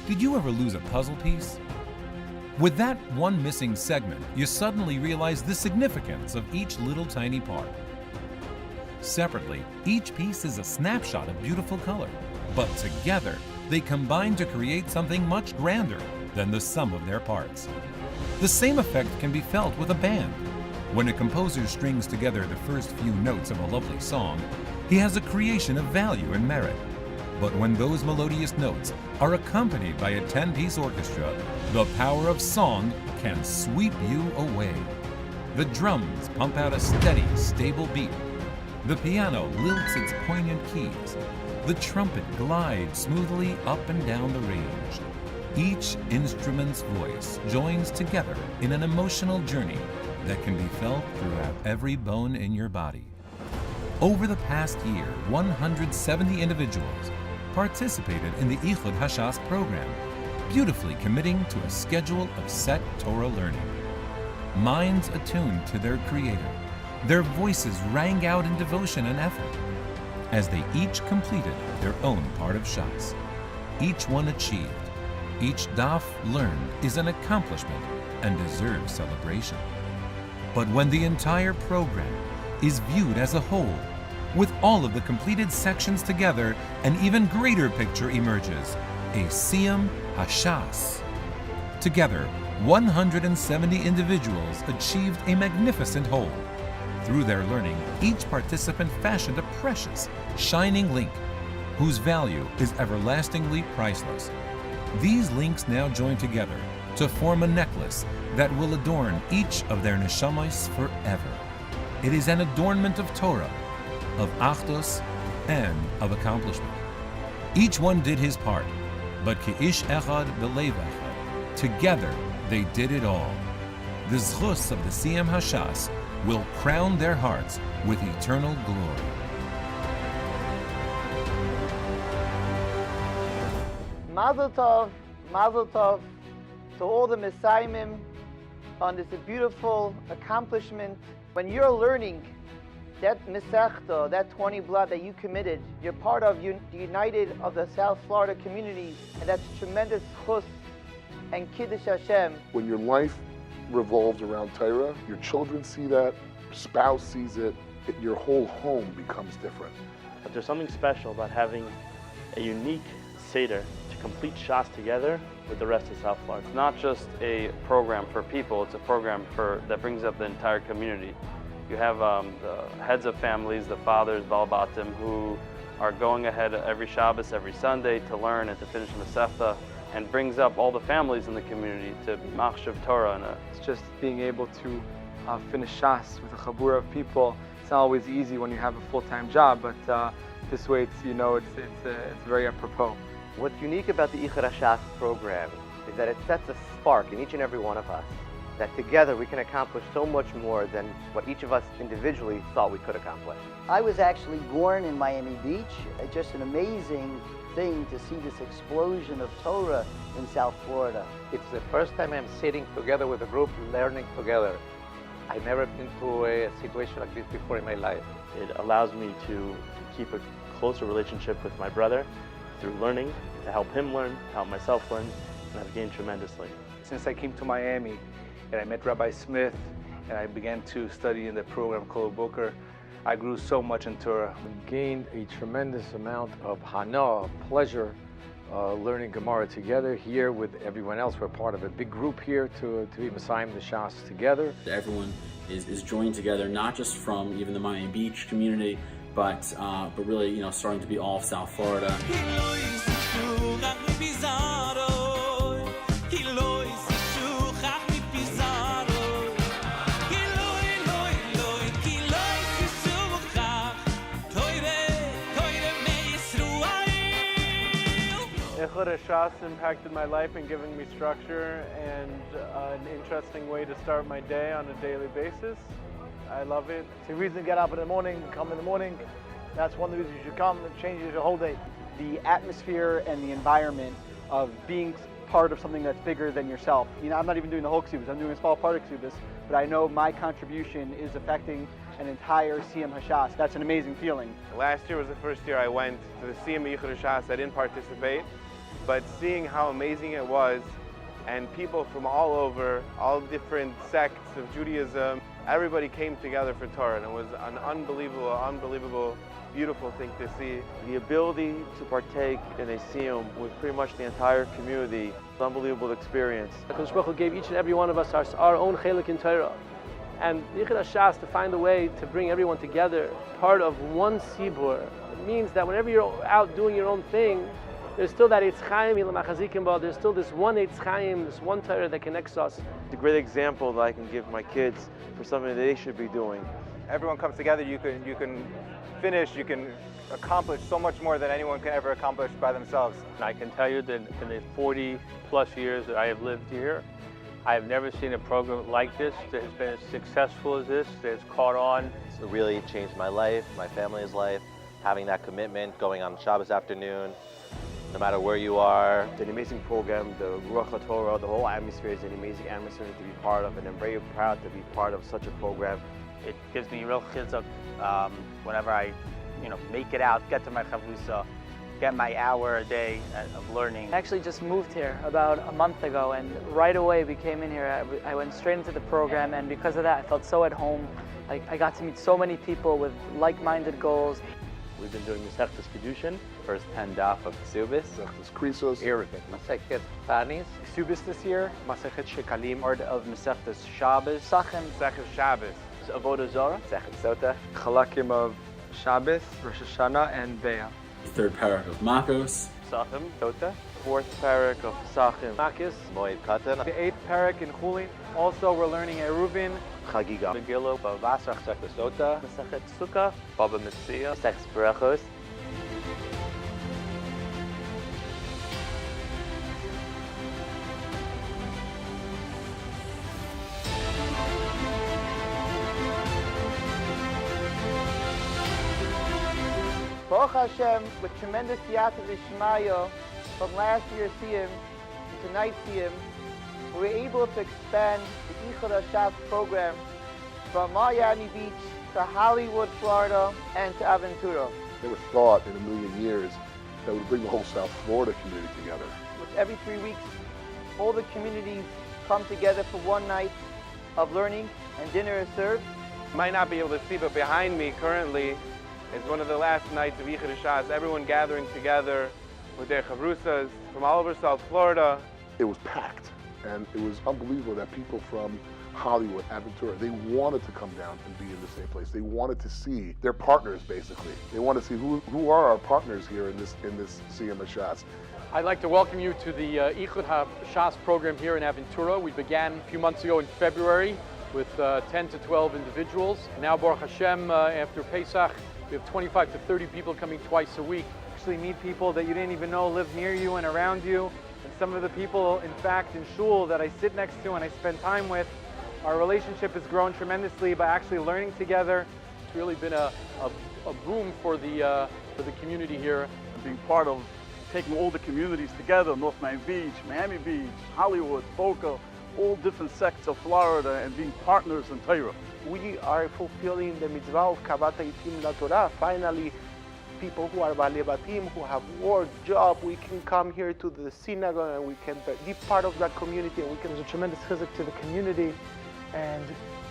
Did you ever lose a puzzle piece? With that one missing segment, you suddenly realize the significance of each little tiny part. Separately, each piece is a snapshot of beautiful color, but together, they combine to create something much grander than the sum of their parts. The same effect can be felt with a band. When a composer strings together the first few notes of a lovely song, he has a creation of value and merit. But when those melodious notes are accompanied by a 10-piece orchestra, the power of song can sweep you away. The drums pump out a steady, stable beat. The piano lilts its poignant keys. The trumpet glides smoothly up and down the range. Each instrument's voice joins together in an emotional journey that can be felt throughout every bone in your body. Over the past year, 170 individuals participated in the Hashas program, beautifully committing to a schedule of set Torah learning. Minds attuned to their Creator, their voices rang out in devotion and effort as they each completed their own part of Shas. Each one achieved, each daf learned is an accomplishment and deserves celebration. But when the entire program is viewed as a whole, with all of the completed sections together, an even greater picture emerges, a Siyum Hashas. Together, 170 individuals achieved a magnificent whole. Through their learning, each participant fashioned a precious, shining link, whose value is everlastingly priceless. These links now join together to form a necklace that will adorn each of their neshamas forever. It is an adornment of Torah, of achdos, and of accomplishment. Each one did his part, but ki'ish echad belev echad, together they did it all. The zchus of the Siyum Hashas will crown their hearts with eternal glory. Mazel tov to all the Messiahim on this beautiful accomplishment. When you're learning that Mesechta, that 20 blood that you committed, you're part of the United of the South Florida communities, and that's tremendous chus and kiddush Hashem. When your life revolves around Torah, your children see that, your spouse sees it, your whole home becomes different. But there's something special about having a unique Seder to complete Shas together with the rest of South Florida. It's not just a program for people, it's a program that brings up the entire community. You have the heads of families, the fathers, Balbatim, who are going ahead every Shabbos, every Sunday to learn and to finish Masechta, and brings up all the families in the community to machshav Torah. It's just being able to finish Shas with a chabura of people. It's not always easy when you have a full-time job, but this way it's very apropos. What's unique about the Hashas program is that it sets a spark in each and every one of us, that together we can accomplish so much more than what each of us individually thought we could accomplish. I was actually born in Miami Beach. It's just an amazing thing to see this explosion of Torah in South Florida. It's the first time I'm sitting together with a group, learning together. I've never been to a situation like this before in my life. It allows me to keep a closer relationship with my brother through learning, to help him learn, to help myself learn, and I've gained tremendously. Since I came to Miami and I met Rabbi Smith and I began to study in the program called Boker, I grew so much in Torah. We gained a tremendous amount of hana, pleasure, learning Gemara together here with everyone else. We're part of a big group here to be Messiah the Shas together. Everyone is joined together, not just from even the Miami Beach community, but really, starting to be all of South Florida. Hashas impacted my life and given me structure and an interesting way to start my day on a daily basis. I love it. It's a reason to get up in the morning, come in the morning. That's one of the reasons you should come. It changes your whole day. The atmosphere and the environment of being part of something that's bigger than yourself. I'm not even doing the whole Ksubis, I'm doing a small part of Ksubis, but I know my contribution is affecting an entire Siyum Hashas. That's an amazing feeling. Last year was the first year I went to the Siyum Hashas. I didn't participate. but seeing how amazing it was, and people from all over, all different sects of Judaism, everybody came together for Torah, and it was an unbelievable, beautiful thing to see. The ability to partake in a Siyum with pretty much the entire community, it's an unbelievable experience. HaKadosh Baruch Hu gave each and every one of us our own chelik in Torah. And Yichud Hashas, to find a way to bring everyone together, part of one Sibur, it means that whenever you're out doing your own thing, there's still that Eitz Chaim, there's still this one Eitz Chaim, this one Torah that connects us. It's a great example that I can give my kids for something that they should be doing. Everyone comes together, you can finish, you can accomplish so much more than anyone can ever accomplish by themselves. I can tell you that in the 40 plus years that I have lived here, I have never seen a program like this that has been as successful as this, that has caught on. It's really changed my life, my family's life, having that commitment, going on Shabbos afternoon, no matter where you are. It's an amazing program. The Ruach HaTorah, the whole atmosphere is an amazing atmosphere to be part of, and I'm very proud to be part of such a program. It gives me real chizuk whenever I, make it out, get to my chavrusa, get my hour a day of learning. I actually just moved here about a month ago, and right away we came in here. I went straight into the program, and because of that, I felt so at home. I got to meet so many people with like-minded goals. We've been doing Masechtas Kedushin, first 10 daf of Ksubis, Masechtas Krisos, everything. Masechet Tanis, Ksubis this year, Masechet Shekalim, part of Masechtas Shabbos, Sachem, Masechet Shabbos, Avodah Zarah, Masechet Sota, Chalakim of Shabbos, Rosh Hashanah, and Be'ah. Third parak of Makos, Sachem, Tota, fourth parak of Sachem, Makis, Moed Katan, the 8th parak in Chulin. Also, we're learning Eruvin, Chagiga, Megillah, Bavasach, Masechet Sota, Masechet Sukkah, Baba Metzia, Masechet Berachos. Baruch Hashem, with tremendous Yata Vishmaya from last year's Siyum to tonight's Siyum, we were able to expand the Yichud Hashas program from Miami Beach to Hollywood, Florida, and to Aventura. Never thought in a million years that would bring the whole South Florida community together. Which every 3 weeks, all the communities come together for one night of learning, and dinner is served. You might not be able to see, but behind me currently is one of the last nights of Yichud Hashas, everyone gathering together with their chavrusas from all over South Florida. It was packed, and it was unbelievable that people from Hollywood, Aventura, they wanted to come down and be in the same place. They wanted to see their partners, basically. They wanted to see who are our partners here in this Siyum Hashas. I'd like to welcome you to the Yichud Hashas program here in Aventura. We began a few months ago in February with 10 to 12 individuals. Now, Baruch Hashem, after Pesach, we have 25 to 30 people coming twice a week. Actually meet people that you didn't even know live near you and around you. And some of the people, in fact, in shul that I sit next to and I spend time with, our relationship has grown tremendously by actually learning together. It's really been a boom for the community here. Being part of taking all the communities together, North Miami Beach, Hollywood, Boca, all different sects of Florida, and being partners in Torah. We are fulfilling the mitzvah of Kavat Haitim LaTorah. Finally, people who are Baalei Batim, who have work, job, we can come here to the synagogue and we can be part of that community. And There's a tremendous chizuk to the community, and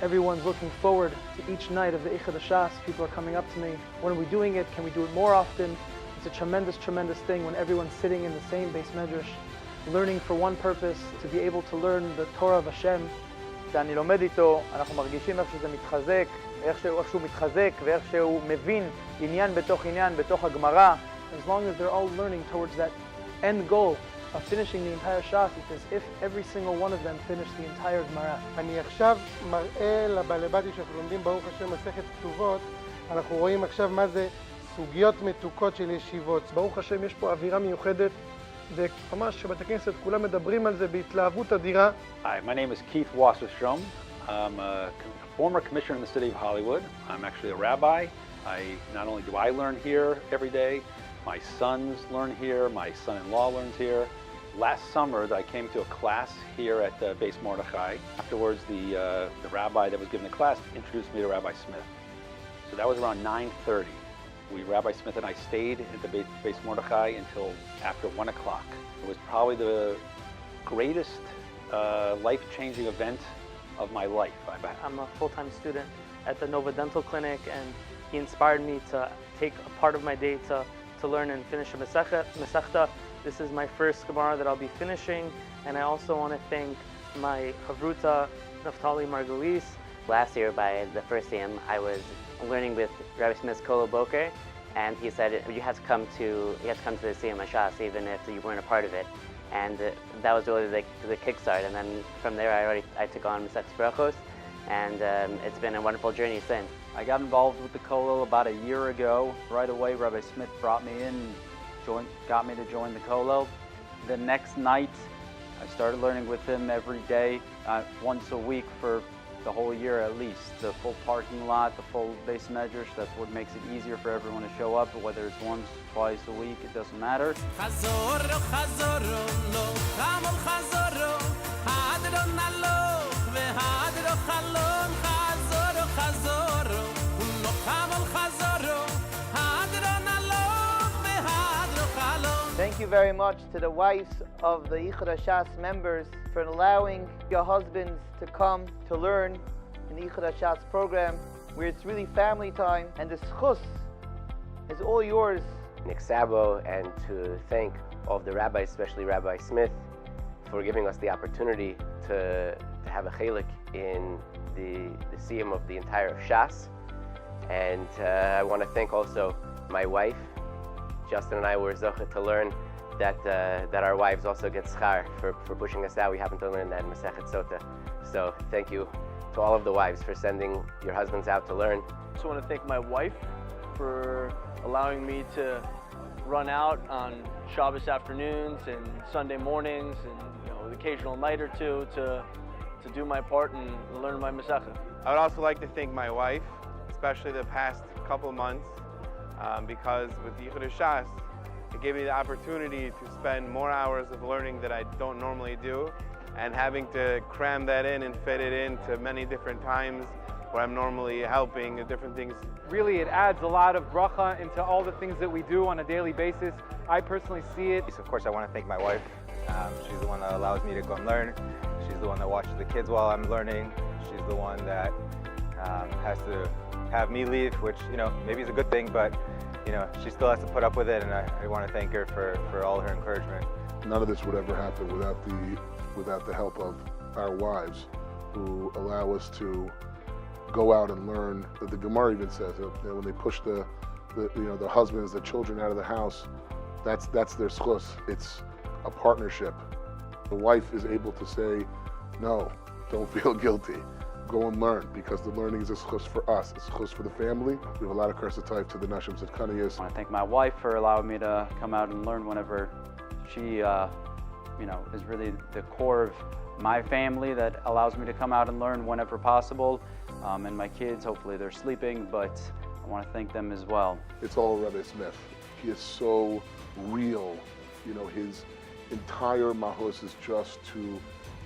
everyone's looking forward to each night of the Yichud Hashas. People are coming up to me, when are we doing it? Can we do it more often? It's a tremendous, tremendous thing when everyone's sitting in the same Beis Medrash, learning for one purpose, to be able to learn the Torah of Hashem. כשאני לומד איתו, אנחנו מרגישים איך שזה מתחזק, איך שהוא מתחזק ואיך שהוא מבין עניין בתוך הגמרא. As long as they're all learning towards that end goal of finishing the entire Shas, it's as if every single one of them finished the entire Gemara. אני עכשיו מראה לבעלי בתים שאנחנו לומדים ברוך השם מסכת כתובות, אנחנו רואים עכשיו מה זה סוגיות מתוקות של ישיבות. ברוך השם יש פה אווירה מיוחדת, וממש שבתי כנסת כולם מדברים על זה בהתלהבות אדירה. Hi, my name is Keith Wasserstrom. I'm a former commissioner in the city of Hollywood. I'm actually a rabbi. Not only do I learn here every day, my sons learn here, my son-in-law learns here. Last summer, I came to a class here at Beis Mordechai. Afterwards, the rabbi that was giving the class introduced me to Rabbi Smith. So that was around 9:30. Rabbi Smith and I stayed at the Beis Mordechai until after 1 o'clock. It was probably the greatest life-changing event of my life. I'm a full-time student at the Nova Dental Clinic, and he inspired me to take a part of my day to learn and finish a Masechta. This is my first Gemara that I'll be finishing, and I also want to thank my Chavruta, Naftali Margulis. Last year, by the first Siyum, I was learning with Rabbi Smith's Kolo Boker, and he said you have to come to the Siyum Hashas even if you weren't a part of it. And that was really the kickstart. And then from there, I took on Masechtas Brachos, and it's been a wonderful journey since. I got involved with the Kollel about a year ago. Right away, Rabbi Smith brought me in, got me to join the Kollel. The next night, I started learning with him every day, once a week for the whole year at least. The full parking lot, the full base measures, that's what makes it easier for everyone to show up, whether it's once, twice a week, it doesn't matter. Thank you very much to the wives of the Ichud Hashas members for allowing your husbands to come to learn in the Ichud Hashas program, where it's really family time, and the schus is all yours. Nick Sabo, and to thank all of the rabbis, especially Rabbi Smith, for giving us the opportunity to have a chelik in the Siyum of the entire Shas. And I want to thank also my wife. Justin and I were zocheh to learn that our wives also get schar for pushing us out. We happen to learn that in Masechet Sota. So thank you to all of the wives for sending your husbands out to learn. I also want to thank my wife for allowing me to run out on Shabbos afternoons and Sunday mornings, and an occasional night or two to do my part and learn my Masechet. I would also like to thank my wife, especially the past couple months, because with the Ichud Hashas, it gave me the opportunity to spend more hours of learning that I don't normally do, and having to cram that in and fit it into many different times where I'm normally helping with different things. Really, it adds a lot of bracha into all the things that we do on a daily basis. I personally see it. Of course, I want to thank my wife. She's the one that allows me to go and learn. She's the one that watches the kids while I'm learning. She's the one that has to have me leave, which maybe is a good thing, but she still has to put up with it, and I want to thank her for all her encouragement. None of this would ever happen without the help of our wives, who allow us to go out and learn. The Gemara even says that when they push the husbands, the children out of the house, that's their schus. It's a partnership. The wife is able to say, no, don't feel guilty. Go and learn, because the learning is a schus for us. It's a schus for the family. We have a lot of kursatayv to the Nashim Tzidkaniyos. I want to thank my wife for allowing me to come out and learn whenever she, is really the core of my family that allows me to come out and learn whenever possible. And my kids, hopefully they're sleeping, but I want to thank them as well. It's all Rabbi Smith. He is so real. His entire mahos is just to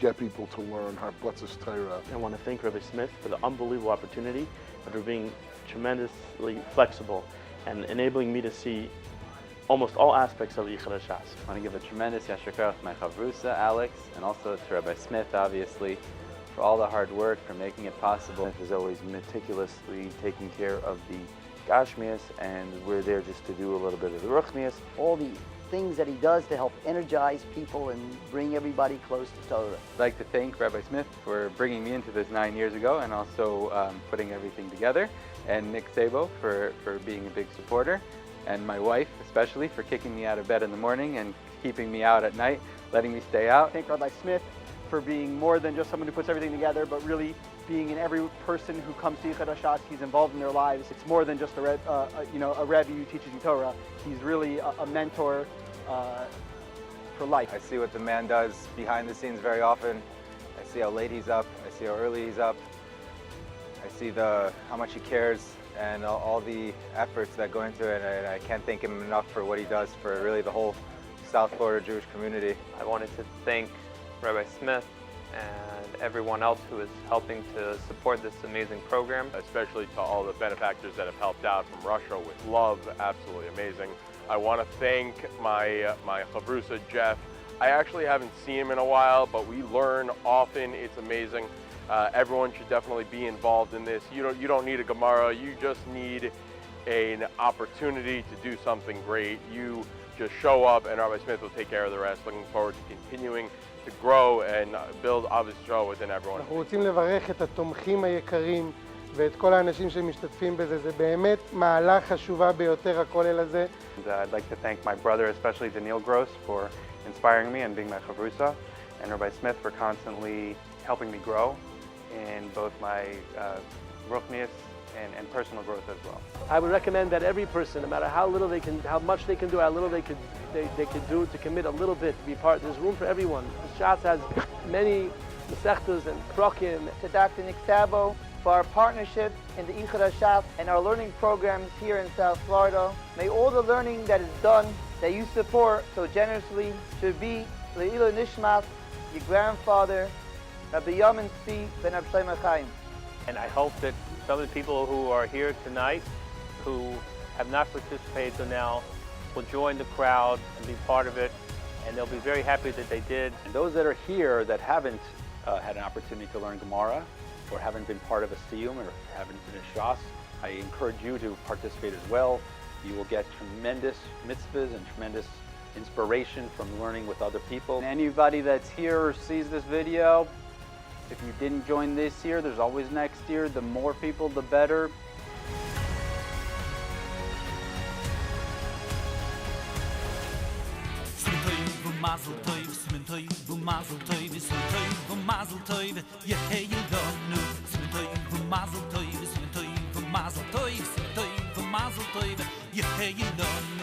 get people to learn Harbatzas Torah. I want to thank Rabbi Smith for the unbelievable opportunity, and for being tremendously flexible and enabling me to see almost all aspects of Ichud Hashas. I want to give a tremendous yashar koach to my chavrusa, Alex, and also to Rabbi Smith, obviously, for all the hard work, for making it possible. Smith is always meticulously taking care of the Gashmias, and we're there just to do a little bit of the Ruchnias. All the things that he does to help energize people and bring everybody close to Torah. I'd like to thank Rabbi Smith for bringing me into this 9 years ago, and also putting everything together, and Nick Sabo for being a big supporter, and my wife especially for kicking me out of bed in the morning and keeping me out at night, letting me stay out. Thank Rabbi Smith for being more than just someone who puts everything together, but really being in every person who comes to Ichud Hashas. He's involved in their lives. It's more than just a Rebbe who teaches you Torah. He's really a mentor for life. I see what the man does behind the scenes very often. I see how late he's up. I see how early he's up. I see how much he cares and all the efforts that go into it, and I can't thank him enough for what he does for really the whole South Florida Jewish community. I wanted to thank Rabbi Smith and everyone else who is helping to support this amazing program. Especially to all the benefactors that have helped out from Russia with love, absolutely amazing. I want to thank my chavrusa Jeff. I actually haven't seen him in a while, but we learn often. It's amazing. Everyone should definitely be involved in this. You don't need a Gemara, you just need an opportunity to do something great. You just show up and Rabbi Smith will take care of the rest. Looking forward to continuing to grow and build Avos Yisrael within everyone. אנחנו רוצים לברך את התומכים היקרים ואת כל האנשים שמשתתפים בזה. זה באמת מהלך חשובה ביותר הכולל הזה. I'd like to thank my brother, especially Daniel Gross, for inspiring me and being my chavrusa, and Rabbi Smith for constantly helping me grow in both my ruchnius and personal growth as well. I would recommend that every person, no matter how little they can, how much they can do, how little they could do, to commit a little bit, to be part. There's room for everyone. Hashas has many mesechtas and prokim. To Dr. Nick Sabo for our partnership in the Ichud Hashas and our learning programs here in South Florida. May all the learning that is done, that you support so generously, should be Le'ilu Nishmas, your grandfather, Rabbi Yamin Tzvi ben Rabbi Shlomo Chaim. And I hope that some of the people who are here tonight who have not participated till now will join the crowd and be part of it, and they'll be very happy that they did. And those that are here that haven't had an opportunity to learn Gemara, or haven't been part of a Siyum, or haven't been a Shas, I encourage you to participate as well. You will get tremendous mitzvahs and tremendous inspiration from learning with other people. And anybody that's here or sees this video, if you didn't join this year, there's always next year. The more people, the better. Mazel tov, simen tov, mazel tov, simen tov, mazel tov, yeheyilonu. Simen tov, mazel tov, simen tov, mazel tov, simen tov, mazel tov, yeheyilonu.